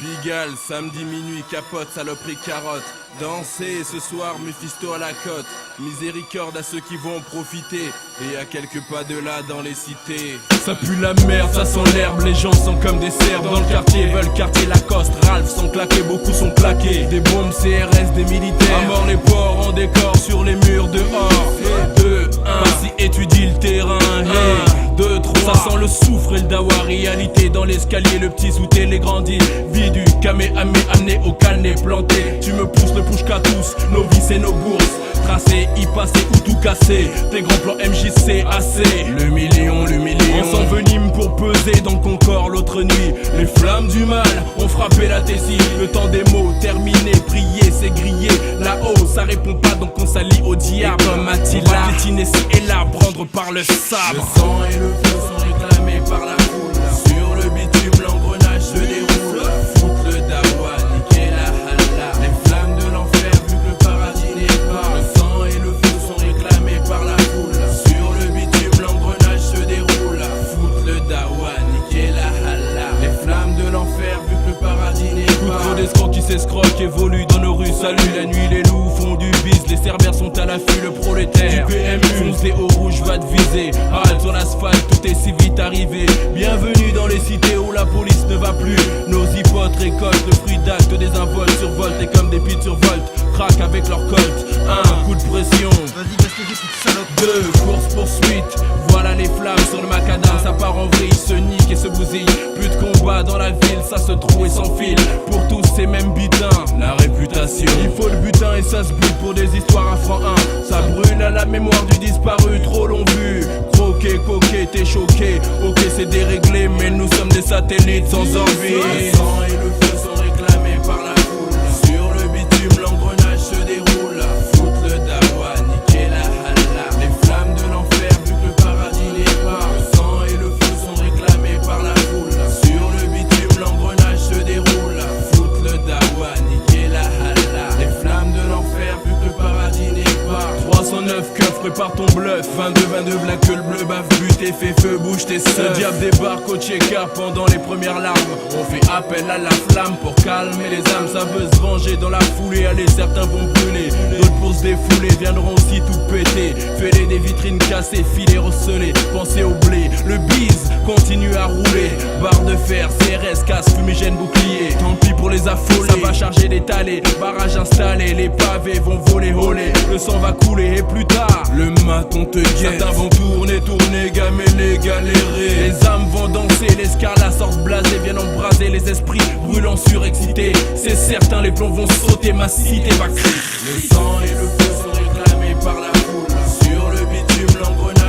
Pigalle, samedi minuit, capote, saloperie, carotte. Danser ce soir, Mephisto à la côte. Miséricorde à ceux qui vont profiter. Et à quelques pas de là dans les cités. Ça pue la merde, ça sent l'herbe. Les gens sont comme des cerfs dans le quartier. Veulent quartier Lacoste, Ralph sont claqués, beaucoup sont claqués. Des bombes CRS, des militaires. À mort les porcs en décor sur les murs dehors. 2, 1, vas-y étudie le terrain. 2, 3, ça sent le soufre et le dawa. Réalité dans l'escalier, le petit zouté, les grandis. Vie du Kamehameha amené au canet planté. Tu me pousses le push qu'à tous, nos vies et nos bourses. Tracé, y passer ou tout casser. Tes grands plans MJC AC. Le million. On s'envenime pour peser dans ton corps l'autre nuit. Les flammes du mal ont frappé la tessie. Le temps des mots terminé, prier c'est grillé. Là-haut ça répond pas donc on s'allie au diable. Comme Attila, on va piétiner ci et là, prendre par le sabre. Le sang et le feu sont réclamés par la foule. Sur le bitume l'engrenage se déroule. Foutre le dawa, niquer la halla. Les flammes de l'enfer vu que le paradis n'est pas. Le sang et le feu sont réclamés par la foule. Sur le bitume l'engrenage se déroule. Foutre le dawa, niquer la halla. Les flammes de l'enfer vu que le paradis n'est pas. Trop d'escrocs qui s'escroquent évoluent dans nos rues. Salut la nuit, les loups font du bis. Les cerbères sont à l'affût, le prolétaire du PMU fonce des hauts rouges, va te viser. Halte sur l'asphalte, tout est si vite arrivé. Bienvenue dans les cités où la police ne va plus. Nos hypotes récoltent le fruit d'actes des involtes. Survoltent et comme des pites survoltent, craquent avec leur colt. 1 coup de pression, vas-y baisse le toute salope. 2 course poursuite. Voilà les flammes sur le macadam, ça part en vrille, se nique et se bousille. Plus de combat dans la ville, ça se trouve et s'enfile. Pour tous ces mêmes butins, la réputation. Il faut le butin et ça se bute pour des histoires à franc 1. Ça brûle à la mémoire du disparu, trop long vu. Croqué, coqué, t'es choqué. Ok c'est déréglé, mais nous sommes des satellites sans envie. Le sang et le feu sont réclamés par la foule. Sur le bitume l'engrenage se déroule. Foutre le dawa, niquer la halla. Les flammes de l'enfer vu que le paradis n'est pas. Le sang et le feu sont réclamés par la foule. Sur le bitume l'engrenage se déroule. Foutre le dawa, niquer la halla. Les flammes de l'enfer vu que le paradis n'est pas. 309 keufs, prépare ton bluff. 22 black que le bleu bave, buté, fait feu, bouge tes seufs. Le diable débarque au checker pendant les premières larmes. On fait appel à la flamme pour calmer les âmes. Ça veut se venger dans la foulée. Allez, certains vont brûler, d'autres pour se défouler viendront aussi tout péter. Fêler des vitrines cassées, filets recelés. Pensez au blé, le bise continue à rouler. Barre de fer, CRS, casse, fumigène, bouclier. Tant pis pour les affolés, ça va charger des talés. Barrage installé, les pavés vont voler, voler. Le sang va couler et plus tard, le maton te guette. Certains vont tourner, gameler, galérer. Les âmes vont danser, les scarlats sortent blasés. Viennent embraser les esprits, brûlants surexcités. C'est certain, les plombs vont sauter, ma cité va crier. Le sang et le feu sont réclamés par la foule. Sur le bitume l'engrenage